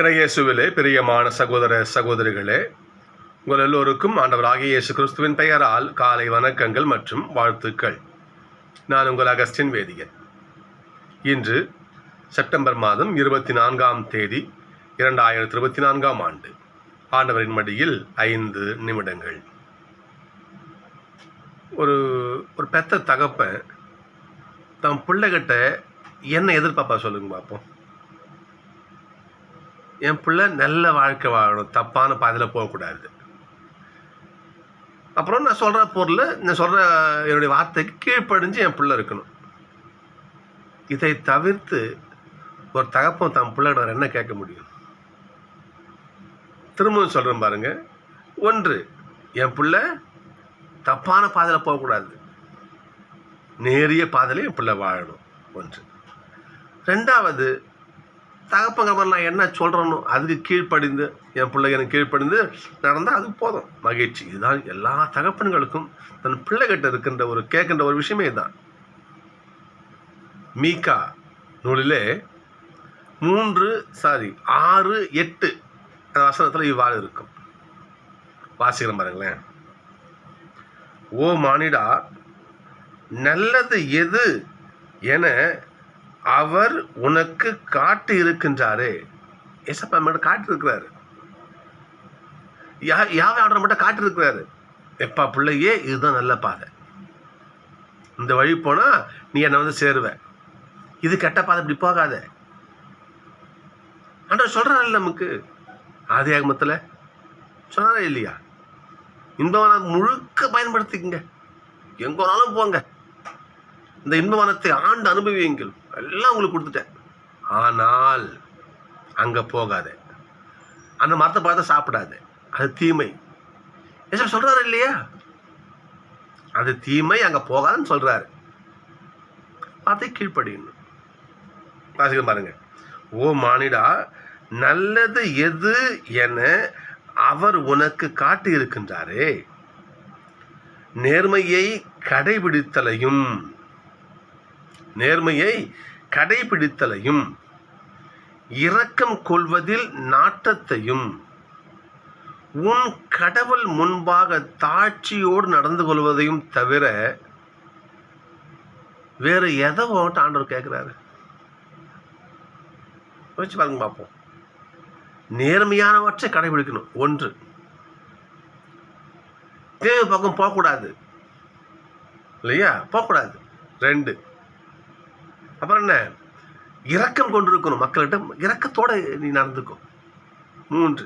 இறையேசுவிலே பிரியமான சகோதர சகோதரிகளே, உங்கள் எல்லோருக்கும் ஆண்டவராகிய இயேசு கிறிஸ்துவின் பெயரால் காலை வணக்கங்கள் மற்றும் வாழ்த்துக்கள். நான் உங்கள் அகஸ்டின் வேதியன். இன்று செப்டம்பர் மாதம் 24ஆம் தேதி 2024ஆம் ஆண்டு. ஆண்டவரின் மடியில் 5 நிமிடங்கள். ஒரு பெத்த தகப்பன் தம் பிள்ளைகிட்ட என்ன எதிர்பார்ப்பா சொல்லுங்க பார்ப்போம். என் பிள்ளை நல்ல வாழ்க்கை வாழணும், தப்பான பாதையில் போகக்கூடாது. அப்புறம் நான் சொல்கிற பொருள், நான் சொல்கிற என்னுடைய வார்த்தைக்கு கீழ்ப்படிஞ்சு என் பிள்ளை இருக்கணும். இதை தவிர்த்து ஒரு தகப்பன் தன் பிள்ளைகிட்ட என்ன கேட்க முடியும்? திரும்பவும் சொல்கிறேன் பாருங்க. 1, என் பிள்ளை தப்பான பாதையில் போகக்கூடாது, நேரிய பாதையில் என் பிள்ளை வாழணும். 1. 2வது, தகப்பங்க நான் என்ன சொல்கிறேனோ அதுக்கு கீழ்ப்படிந்து என் பிள்ளைங்க எனக்கு கீழ்ப்படிந்து நடந்தால் அது போதும், மகிழ்ச்சி. இதுதான் எல்லா தகப்பன்களுக்கும் தன் பிள்ளைகிட்ட இருக்கின்ற கேட்கின்ற ஒரு விஷயமே தான். மீகா நூலிலே 6, 8 அந்த வசனத்தில் இவ்வாறு இருக்கும். வாசிக்கிறேன் பாருங்களேன். ஓ மானிடா, நல்லது எது என அவர் உனக்கு காட்டி இருக்கின்றாரே. ஏசப்பா மட்டும் காட்டிருக்கிறாரு. யாவை ஆண்டவர் மட்டும் காட்டிருக்கிறாரு. எப்பா பிள்ளையே, இதுதான் நல்ல பாதை, இந்த வழி போனா நீ என்னை சேருவ, இது கெட்ட பாதை, இப்படி போகாத. ஆண்டவர் சொல்றாரு நமக்கு. ஆதியாகமத்தில் சொன்னாரா இல்லையா? இன்பவனம் முழுக்க பயன்படுத்திக்கங்க, எங்கோனாலும் போங்க, இந்த இன்பவனத்தை ஆண்டு அனுபவியுங்கள், எல்லாம் உங்களுக்கு கொடுத்துட்டேன். ஆனால் அங்கே போகாத, அந்த மரத்தை பார்த்து சாப்பிடாது, அது தீமை. ஏசப்பா சொல்கிறாரு இல்லையா? அது தீமை, அங்கே போகாதுன்னு சொல்கிறாரு. அதை கீழ்ப்படியணும். வாசிக்க பாருங்க. ஓ மானிடா, நல்லது எது என அவர் உனக்கு காட்டி இருக்கின்றாரே. நேர்மையை கடைபிடித்தலையும் இரக்கம் கொள்வதில் நாட்டத்தையும் உன் கடவுள் முன்பாக தாட்சியோடு நடந்து கொள்வதையும் தவிர வேறு எதை ஆண்டவர் கேட்கிறாரு? வச்சு பாருங்க பார்ப்போம். நேர்மையானவற்றை கடைபிடிக்கணும். 1, தேவை பக்கம் போகக்கூடாது இல்லையா? போகக்கூடாது. 2, அப்புறம் என்ன? இரக்கம் கொண்டு இருக்கணும், மக்கள்கிட்ட இரக்கத்தோட நீ நடந்துக்கும். 3,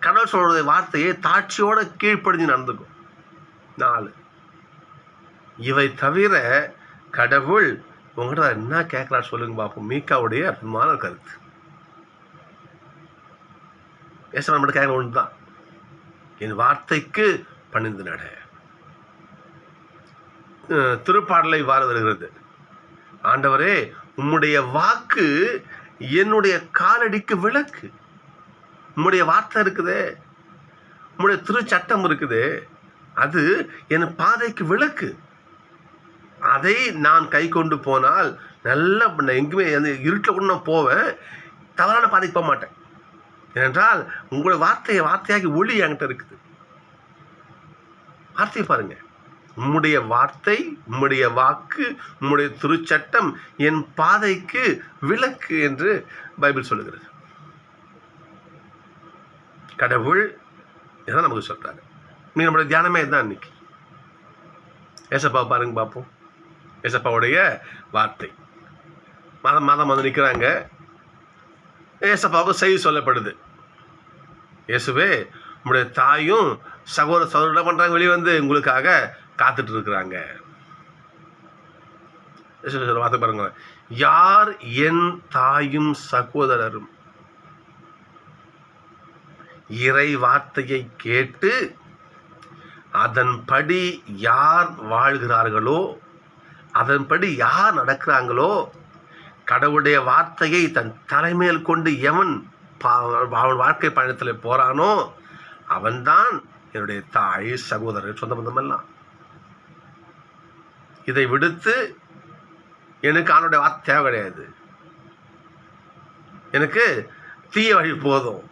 கடவுள் சொல்ற வார்த்தையை தாட்சியோட கீழ்ப்படிஞ்சு நடந்துக்கும். 4, இவை தவிர கடவுள் உங்கள்கிட்ட என்ன கேட்கலாம் சொல்லுங்க பார்ப்போம். மீகாவுடைய அற்புதமான கருத்து. ஏசப்பா மட்டும் கேட்க ஒன்று தான், என் வார்த்தைக்கு பணிந்து நட. திருப்பாடலை இவ்வாறு வருகிறது. ஆண்டவரே, உம்முடைய வாக்கு என்னுடைய காலடிக்கு விளக்கு. உம்முடைய வார்த்தை இருக்குதே, உம்முடைய திருச்சட்டம் இருக்குதே, அது என் பாதைக்கு விளக்கு. அதை நான் கை கொண்டு போனால் நல்ல எங்குமே இருட்டில் கூட நான் போவேன், தவறான பாதைக்கு போக மாட்டேன். ஏனென்றால் உங்களுடைய வார்த்தையாகி ஒளி என்கிட்ட இருக்குது. வார்த்தையை பாருங்க. உம்முடைய வார்த்தை, உம்முடைய வாக்கு, உம்முடைய திருச்சட்டம் என் பாதைக்கு விளக்கு என்று பைபிள் சொல்லுகிறது. கடவுள் இதான் நமக்கு சொல்றாரு. நீ நம்மளுடைய தியானமே தான் இன்னைக்கு. ஏசப்பா பாருங்க பார்ப்போம். ஏசப்பாவுடைய வார்த்தை. மாதம் வந்து நிற்கிறாங்க. ஏசப்பாவுக்கு செய்தி சொல்லப்படுது. இயேசுவே, உங்களுடைய தாயும் சகோதரர் என்ன பண்ணுறாங்க? வெளியே வந்து உங்களுக்காக காத்துட்டு இருக்கிறாங்க. வார்த்தை பாருங்க. யார் என் தாயும் சகோதரரும் இறை வார்த்தையை கேட்டு அதன்படி யார் வாழ்கிறார்களோ, அதன்படி யார் நடக்கிறாங்களோ, கடவுளுடைய வார்த்தையை தன் தலைமையில் கொண்டு எவன் அவன் வாழ்க்கை பயணத்தில் போறானோ அவன்தான் என்னுடைய தாய், சகோதரர், சொந்த பந்தமெல்லாம். இதை விடுத்து எனக்கு அவனுடைய வார்த்தை தேவை கிடையாது. எனக்கு தீய வழி போதும்,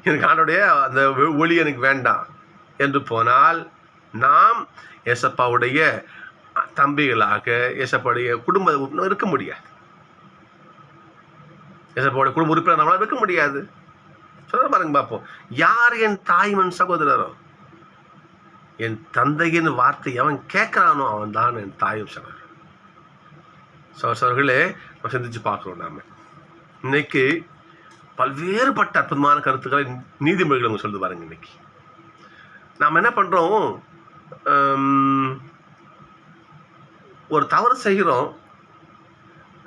எனக்கு ஆண்டோடைய அந்த ஒளி எனக்கு வேண்டாம் என்று போனால் நாம் ஏசப்பாவுடைய தம்பிகளாக ஏசப்பாவுடைய குடும்ப இருக்க முடியாது. ஏசப்பாவுடைய குடும்ப உறுப்பினர் நம்மளால் இருக்க முடியாது. சொல்ல பாருங்க பார்ப்போம். யார் என் தாய்மன் சகோதரரோ? என் தந்தையின் வார்த்தை அவன் கேட்கிறானோ அவன் தான் என் தாயும் சகோதரர். சகோதரர்களே, நம்ம சிந்திச்சு பார்க்குறோம். நாம் இன்னைக்கு பல்வேறுபட்ட அற்புதமான கருத்துக்களை நீதிமொழிகள் அவங்க சொல்லுது பாருங்க. இன்னைக்கு நாம் என்ன பண்ணுறோம், ஒரு தவறு செய்கிறோம்,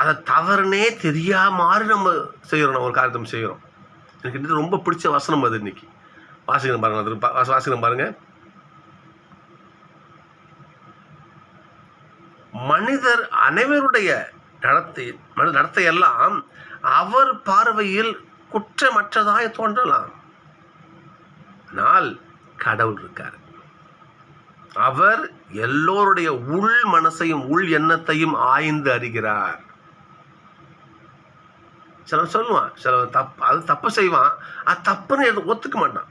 அதை தவறுனே தெரியாமாறு நம்ம செய்கிறோம், ஒரு காரியத்தை செய்கிறோம். எனக்கு இது ரொம்ப பிடிச்ச வசனம் அது. இன்னைக்கு வாசிக்கிறோம் பாருங்க, வாசிக்கிறோம் பாருங்க. மனிதர் அனைவருடைய நடத்தையெல்லாம் அவர் பார்வையில் குற்றமற்றதாய் தோன்றலாம், ஆனால் கடவுள் இருக்கார். அவர் எல்லோருடைய உள் மனசையும் உள் எண்ணத்தையும் ஆய்ந்து அறிகிறார். சிலர் சொல்லுவான், சிலர் தப்பு செய்வான், அது தப்புன்னு ஒத்துக்க மாட்டான்,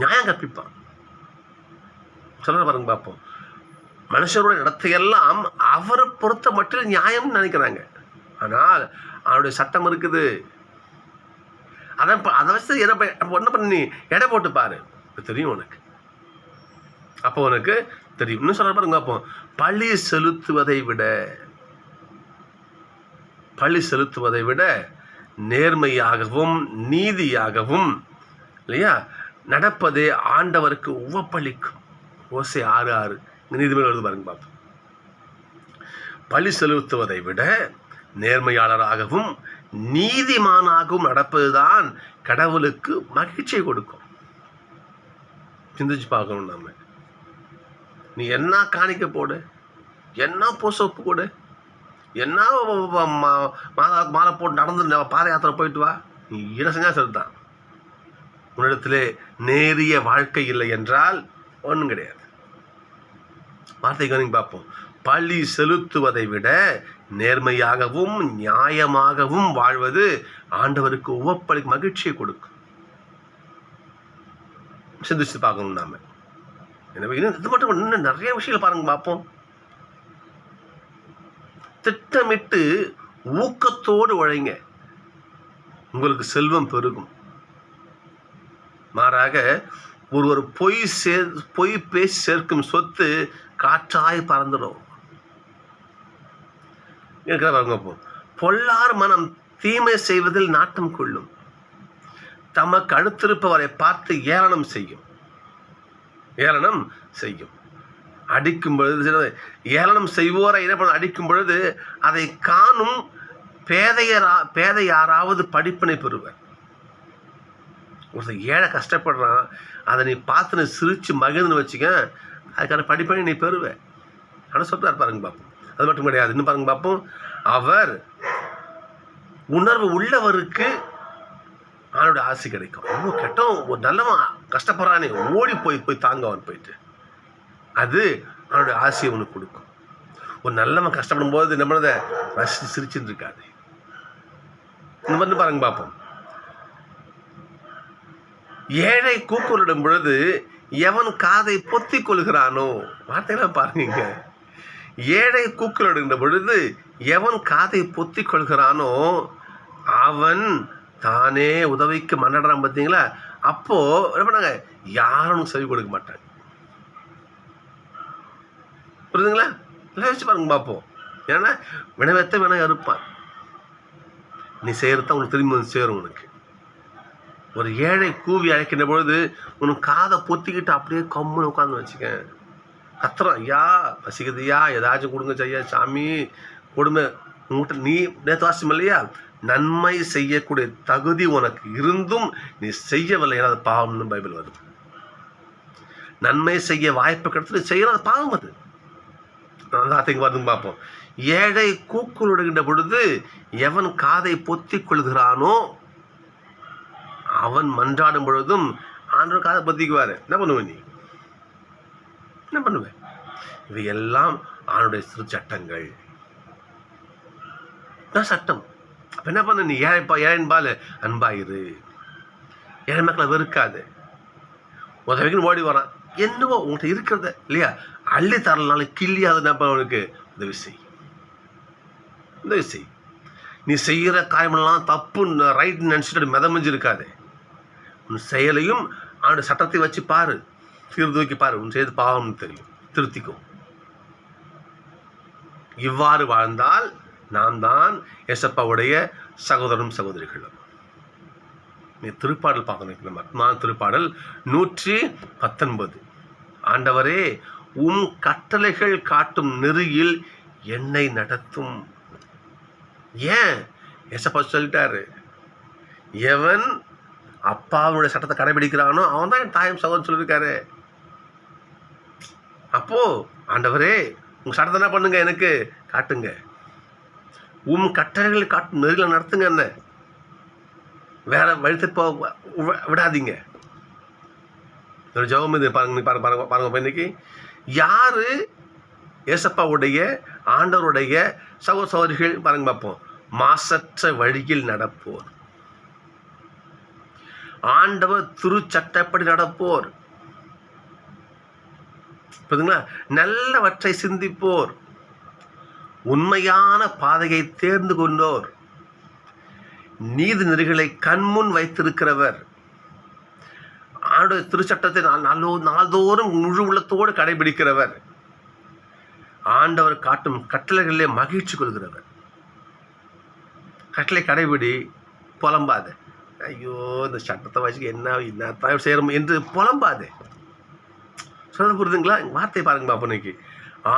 நியாயம் கற்பிப்பான். சொல்ற பாருங்க பார்ப்போம். மனுஷருடைய நடத்தையெல்லாம் அவரை பொறுத்த மட்டும் நியாயம் நினைக்கிறாங்க, ஆனால் அவனுடைய சட்டம் இருக்குது. அதை வச்சு என்ன பண்ணி எடை போட்டு பாரு, தெரியும் உனக்கு, அப்போ உனக்கு தெரியும். இன்னும் சொல்ற பாருங்க பார்ப்போம். பழி செலுத்துவதை விட நேர்மையாகவும் நீதியாகவும் இல்லையா நடப்பதே ஆண்டவருக்கு உவப்பளிக்கும். ஓசை 6:6 நீதிமன்றம் எழுது பாருங்க பார்ப்போம். பழி செலுத்துவதை விட நேர்மையாளராகவும் நீதிமானாகவும் நடப்பதுதான் கடவுளுக்கு மகிழ்ச்சியை கொடுக்கும். சிந்திச்சு பார்க்கணும். நம்ம நீ என்ன காணிக்க போடு, என்ன பூசப்பு கொடு, என்ன மாலை போட்டு நடந்து பாத யாத்திரை போயிட்டு வா, நீ என்ன செஞ்சா சரிதான். உன்னிடத்திலே நேரிய வாழ்க்கை இல்லை என்றால் ஒன்றும் கிடையாது. வார்த்தை கவனிங்க பார்ப்போம். பழி செலுத்துவதை விட நேர்மையாகவும் நியாயமாகவும் வாழ்வது ஆண்டவருக்கு உவப்பளி மகிழ்ச்சியை கொடுக்கும். சிந்திச்சு பார்க்கணும் நாம. எனவே இது மட்டும் இன்னும் நிறைய விஷயங்கள் பாருங்க பார்ப்போம். திட்டமிட்டு ஊக்கத்தோடு உழைங்க, உங்களுக்கு செல்வம் பெருகும். மாறாக ஒருவர் பொய் பேசி சேர்க்கும் சொத்து காற்றாய் பறந்துடும். பொல்லார் மனம் தீமை செய்வதில் நாட்டம் கொள்ளும், தமக்கு அடுத்திருப்பவரை பார்த்து ஏளனம் செய்யும். அடிக்கும் பொழுது ஏளனம் செய்வோரை அடிக்கும் பொழுது அதை காணும் பேதையாராவது படிப்பினை பெறுவர். ஒருத்தர் ஏழை கஷ்டப்படுறான், அதை நீ பார்த்து சிரிச்சு மகிழ்ந்து வச்சுக்க, அதுக்கான படிப்பினை நீ பெறுவ. ஆனால் சொல்றாரு பாருங்க பார்ப்போம். அது மட்டும் கிடையாது, இன்னும் பாருங்க பார்ப்போம். அவர் உணர்வு உள்ளவருக்கு அவனுடைய ஆசை கிடைக்கும். ரொம்ப கெட்டவன் ஒரு நல்லவன் கஷ்டப்படுறானே, ஓடி போய் தாங்க அவன் போயிட்டு, அது அவனுடைய ஆசையை அவனுக்கு கொடுக்கும். ஒரு நல்லவன் கஷ்டப்படும் போது நம்மளதை ரசித்து சிரிச்சுட்டு இருக்காது. இந்த மாதிரி பாருங்க பார்ப்போம். ஏழை கூக்குரலிடும் பொழுது எவன் காதை பொத்தி கொள்கிறானோ, வார்த்தையெல்லாம் பாருங்க. ஏழை கூக்குரலிடுகின்ற பொழுது எவன் காதை பொத்தி கொள்கிறானோ அவன் தானே உதவிக்கு மன்னடுறான். பார்த்தீங்களா? அப்போ என்ன பண்ணாங்க, யாரும் செவி கொடுக்க மாட்டாங்க. புரியுதுங்களா? எல்லாம் வச்சு பாருங்க பார்ப்போம். ஏன்னா வினவத்தை வேணா இருப்பான், நீ செய்யறத உனக்கு திரும்பி வந்து சேரும். உனக்கு ஒரு ஏழை கூவி அழைக்கின்ற பொழுது உனக்கு காதை பொத்திக்கிட்டு அப்படியே கம்முன்னு உட்காந்து வச்சுக்க. கத்துறோம், ஐயா பசிக்குதுயா, ஏதாச்சும் கொடுங்க செய்யா, சாமி கொடுமை. உங்கள்கிட்ட நீ நேற்று வாசியம் இல்லையா, நன்மை செய்யக்கூடிய தகுதி உனக்கு இருந்தும் நீ செய்யவில்லை, ஏன்னா அது பாவம்னு பைபிள் வருது. நன்மை செய்ய வாய்ப்பு கிடைத்து செய்யலாம், அது பாவம். அது அதைங்க வருதுன்னு பார்ப்போம். ஏழை கூக்குரலிடுகின்ற பொழுது எவன் காதை பொத்தி கொள்கிறானோ அவன் மன்றாடும் பொழுதும் ஆண்டவர் காதை பொத்திக்குவாரு. என்ன பண்ணுவேன் நீ? என்ன பண்ணுவேன்? இவையெல்லாம் ஆண்டுடைய சிறு சட்டங்கள். நான் சட்டம். அப்போ என்ன பண்ண, நீ ஏழைன்பால் அன்பாயிரு, ஏழை மக்களை வெறுக்காது. உதவிக்குன்னு ஓடி வரான், என்னவோ உங்கள்கிட்ட இருக்கிறத இல்லையா அள்ளி தரலனாலும் கிள்ளியாவது என்ன பண்ண, அவனுக்கு உதவி செய். நீ செய்கிற காரியமெல்லாம் தப்புன்னு ரைட்னு நினச்சிட்டு மிதமிஞ்சிருக்காது. உன் செயலையும் அவனுடைய சட்டத்தை வச்சு பாரு, சீர்தூக்கி பாரு. உன் செய்து பாவம்னு தெரியும், திருத்திக்கும். இவ்வாறு வாழ்ந்தால் நாம் தான் ஏசப்பாவுடைய சகோதரனும் சகோதரிகளும். நீ திருப்பாடல் பார்க்கணும். மத்மான திருப்பாடல் 119. ஆண்டவரே, உம் கட்டளைகள் காட்டும் நெறியில் என்னை நடத்தும். ஏன் ஏசப்பா சொல்லிட்டாரு, எவன் அப்பாவுடைய சட்டத்தை கடைபிடிக்கிறானோ அவன் தான் என் தாயும் சகோதரன் சொல்லியிருக்காரு. அப்போ ஆண்டவரே, உங்க சட்டத்தை என்ன பண்ணுங்க, எனக்கு காட்டுங்க. உம் கட்டளைகள் காட்டும் நெறியில் நடத்துங்க, என்ன வேற வழித்து விடாதீங்க. ஒரு ஜெபம் இது பாருங்க. இன்னைக்கு யாரு ஏசப்பாவுடைய ஆண்டவருடைய சகோதரிகள் பாருங்க பார்ப்போம். மாசற்ற வழியில் நடப்போர், ஆண்டவர் திருச்சட்டப்படி நடப்போர், புரியுதுங்களா? நல்லவற்றை சிந்திப்போர், உண்மையான பாதையை தேர்ந்து கொண்டோர், நீதி நெறிகளை கண்முன் வைத்திருக்கிறவர், ஆண்டவர் திருச்சட்டத்தை நாள்தோறும் முழு உள்ளத்தோடு கடைபிடிக்கிறவர், ஆண்டவர் காட்டும் கட்டளைகளிலே மகிழ்ச்சி கொள்கிறவர். கட்டளை கடைபிடி, புலம்பாது. ஐயோ இந்த சட்டத்தை வச்சுக்க என்ன செய்யறோம் என்று புலம்பாது. சொல்ல புரியுதுங்களா? வார்த்தை பாருங்க பாப்பா. இன்னைக்கு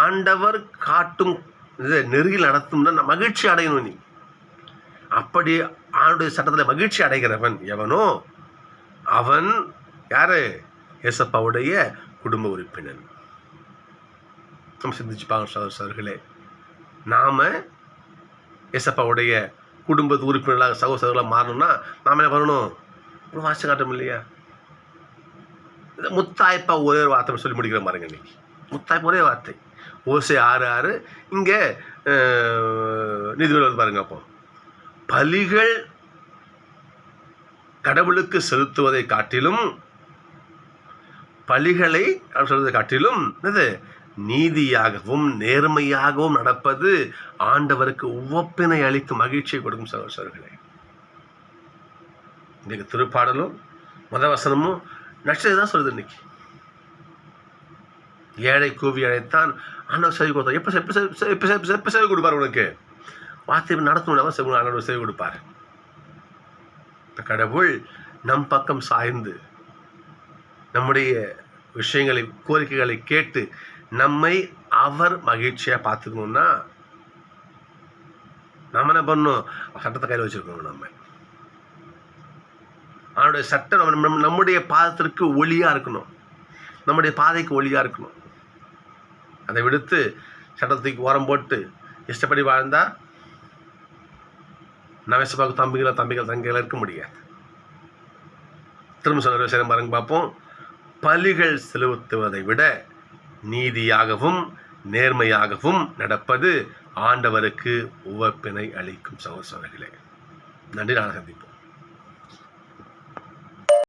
ஆண்டவர் காட்டும் நெருகில் நடத்தும்னா மகிழ்ச்சி அடையணும். நீ அப்படி ஆண்டுடைய சட்டத்தில் மகிழ்ச்சி அடைகிறவன் எவனோ அவன் யாரு? ஏசப்பாவுடைய குடும்ப உறுப்பினர். நம்ம சிந்திச்சுப்பாங்க சகோதரர்களே. நாம் ஏசப்பாவுடைய குடும்ப உறுப்பினர்களாக சகோதரர்களாக மாறணும்னா நாம் என்ன பண்ணணும்? வாசி காட்டும் இல்லையா? முத்தாய்ப்பா ஒரே ஒரு வார்த்தை சொல்லி முடிக்கிற பாருங்க. இன்னைக்கு முத்தாய்ப்பா ஒரே வார்த்தை. ஓசை 6:6. இங்கே நீதிபதி பாருங்க. அப்போ பலிகள் கடவுளுக்கு செலுத்துவதை காட்டிலும், பலிகளை சொல்வதை காட்டிலும் நீதியாகவும் நேர்மையாகவும் நடப்பது ஆண்டவருக்கு உவப்பினை அளிக்கும் மகிழ்ச்சியை கொடுக்கும் சகோதரர்களே. இன்னைக்கு திருப்பாடலும் வசனமும் நஷ்டத்தை தான் சொல்லுது. இன்னைக்கு ஏழை கூவி அழைத்தான், ஆண்டவர் செவி கொடுத்தார். எப்ப செவி கொடுப்பார்? உனக்கு வார்த்தை நடத்தணும், ஆண்டவர் செவி கொடுப்பார். கடவுள் நம் பக்கம் சாய்ந்து நம்முடைய விஷயங்களை, கோரிக்கைகளை கேட்டு நம்மை அவர் மகிழ்ச்சியா பார்த்துக்கணும்னா நம்ம என்ன பண்ணணும்? சட்டத்தை கையில் வச்சிருக்கணும். நம்ம அவனுடைய சட்டம் நம்முடைய பாதத்திற்கு ஒளியா இருக்கணும், நம்முடைய பாதைக்கு ஒளியா இருக்கணும். அதை விடுத்து சட்டத்துக்கு ஓரம் போட்டு இஷ்டப்படி வாழ்ந்தா நவசபாக்கு தம்பிகள் தங்கைகள் இருக்க முடியாது. திரும்ப சொல்ற விஷயம் பாருங்க பார்ப்போம். பலிகள் செலுத்துவதை விட நீதியாகவும் நேர்மையாகவும் நடப்பது ஆண்டவருக்கு உவப்பினை அளிக்கும் சகோதரர்களே. நன்றி. நாளை சந்திப்போம்.